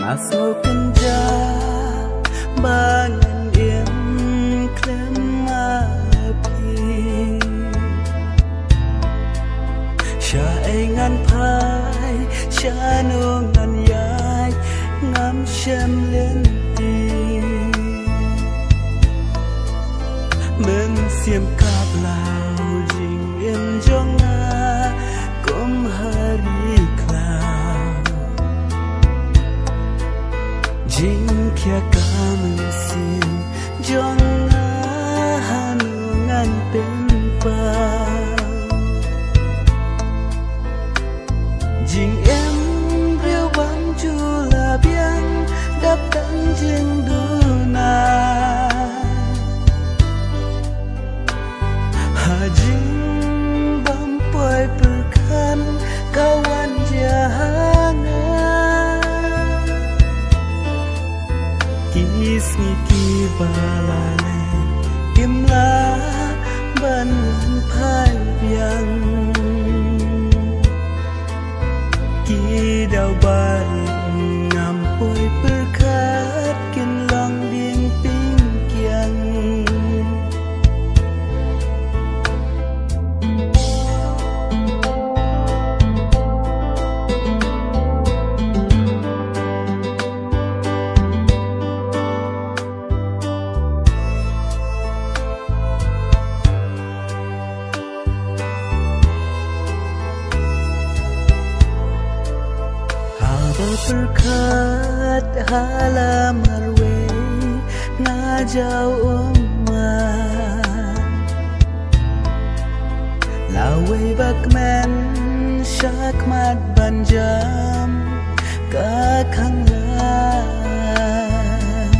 Masuk kenja bangun im klem api Sha ngan phai sha no ngan yai ngam shem lên ti Mừng xiêm cáp lao jing im jonga kom hari cloud Jing kia kamen sim jonga hanungan penpa Jing em riêu bám chu là biang đắp tận jing duna Ha jing bám poi perkan kawan jahana Kisni ki balale imla ban phai biang Ki dau bari ngam poi perkat kin long ding ping kiang Berkat halamar we ngajau umat Lawe bakmen syakmat banjam kakang lan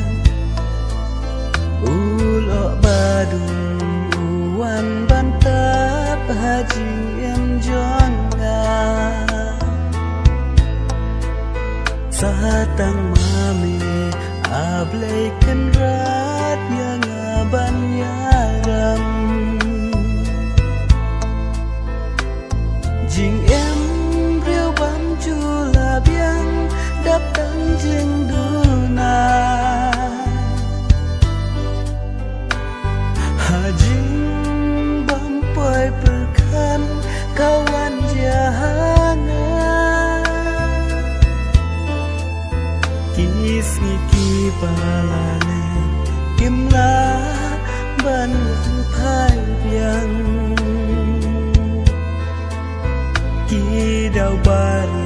Ulok badung uwan bantap haji em jonga Satang mami ablay kenrat yang aban yaram Jing em riêu bám chu là biang đắp tận jing duna Ha jing bám poi perkan kawan jahana Kisni ki balale imla ban phai biang Ki dau bari